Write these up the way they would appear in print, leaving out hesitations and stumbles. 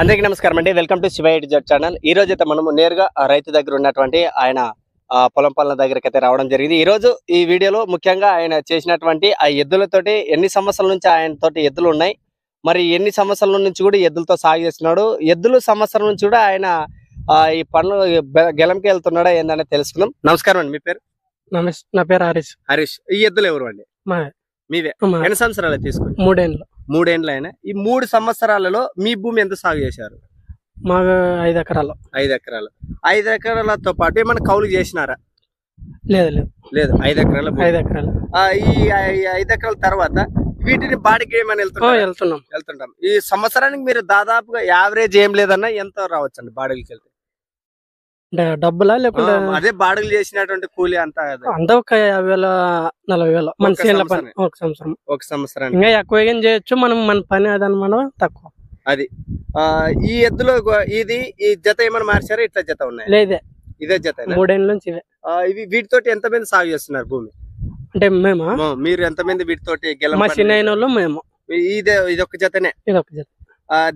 అందరికీ నమస్కారం అండి. Welcome to Shiva education channel. ఈ రోజు అయితే మనము నేరుగా రైతు దగ్గర ఉన్నటువంటి ఆయన పొలం పనుల దగ్గరికి అయితే రావడం జరిగింది. ఈ రోజు ఈ వీడియోలో ముఖ్యంగా ఆయన చేసినటువంటి ఆ ఎద్దులతోటి ఎన్ని సంవత్సరాల నుంచి ఆయన తోటి ఎద్దులు ఉన్నాయి, మరి ఎన్ని సంవత్సరాల నుంచి కూడా ఎద్దులతో సాగు చేస్తున్నాడు, ఎద్దులు సంవత్సరం నుంచి కూడా ఆయన ఈ పనులు గెలంకి వెళ్తున్నాడా ఏందని తెలుసుకుందాం. నమస్కారం అండి, మీ పేరు? నా పేరు హరీష్. హరీష్, ఈ ఎద్దులు ఎవరు అండి? మీవే. ఎన్ని సంవత్సరాలు తీసుకుని? 3 ఏళ్ళు. 3 ఏళ్ళు అయినా. ఈ 3 సంవత్సరాలలో మీ భూమి ఎంత సాగు చేశారు? మాకు 5 ఎకరాలు. 5 ఎకరాలు. 5 ఎకరాలతో పాటు ఏమన్నా కౌలు చేసినారా? లేదు. 5 ఎకరాలు. 5 ఎకరాలు. ఈ 5 ఎకరాల తర్వాత వీటిని బాడికి ఏమైనా వెళ్తుంటాం. ఈ సంవత్సరానికి మీరు దాదాపుగా యావరేజ్ ఏం లేదన్నా ఎంత రావచ్చండి బాడికి వెళ్తే? డబ్బులా లేకుండా అదే బాడుగులు చేసినటువంటి కూలి అంతా ఒక 50,000 40,000 మన చేనుల పని ఒక సంవత్సరం. ఇంకా ఎక్కువ ఏం చేయొచ్చు మనం, మన పని అదనమాట తక్కువ. అది ఈ ఎద్దులో ఈ జత ఏమైనా మార్చారా? ఇట్లా జత ఉన్నాయి? లేదే, ఇదే జత. 3 ఏళ్ళ నుంచి ఇవే. ఇవి వీటితోటి ఎంత మంది సాగు చేస్తున్నారు భూమి? అంటే మీరు ఎంత మంది వీటితోటి? మా చిన్న మేము ఇది ఒక జతనే. ఇదొక జత.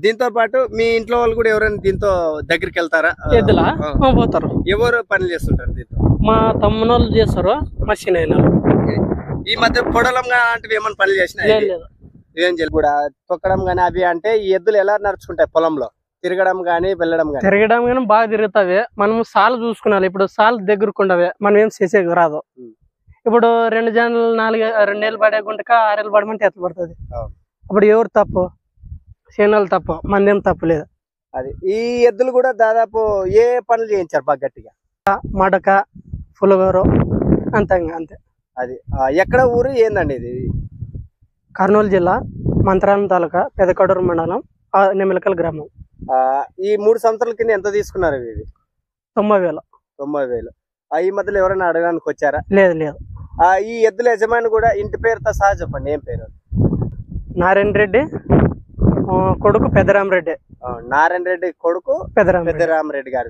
దీంతో పాటు మీ ఇంట్లో వాళ్ళు కూడా ఎవరైనా దీంతో దగ్గరికి వెళ్తారా? ఎద్దులా పోతారు. ఎవరు పనులు చేస్తుంటారు దీంతో? మా తమ్ముళ్ళు చేస్తారు, మా చిన్న. ఈ మధ్య పొడలం లాంటివి ఏమైనా పనులు చేసినా? ఏం చేయాలి కూడా తొక్కడం గానీ అవి అంటే ఈ ఎద్దులు ఎలా నడుచుకుంటాయి పొలంలో? తిరగడం గానీ వెళ్ళడం గానీ బాగా తిరుగుతావే. మనం సాలు చూసుకున్నాలి. ఇప్పుడు సాలు దగ్గరకుండవే మనం ఏం చేసేది రాదు. ఇప్పుడు 2 జనలు 2 ఏళ్ళు పడే గుంటక 6 ఏళ్ళు పడమంటే ఎట్లా పడుతుంది? అప్పుడు ఎవరు తప్పు? చేనులు తప్పు, మందేం తప్పు లేదు. అది ఈ ఎద్దులు కూడా దాదాపు ఏ పనులు చేయించారు బాగా గట్టిగా? మడక, పులగూరు అంతే. అది ఎక్కడ ఊరు ఏందండి ఇది? కర్నూలు జిల్లా మంత్రాలయం తాలూకా పెదకడూరు మండలం నెమిలకల్ గ్రామం. ఈ 3 సంవత్సరాల కింద ఎంత తీసుకున్నారు? ఇది 90,000. ఈ మధ్యలో ఎవరైనా అడగడానికి వచ్చారా? లేదు. ఈ ఎద్దుల యజమాని కూడా ఇంటి పేరుతో సహా చెప్పండి. ఏం పేరు? నారాయణ రెడ్డి కొడుకు పెద్దరామరెడ్డి. నారాయణ రెడ్డి కొడుకు పెద్దరామరెడ్డి గారి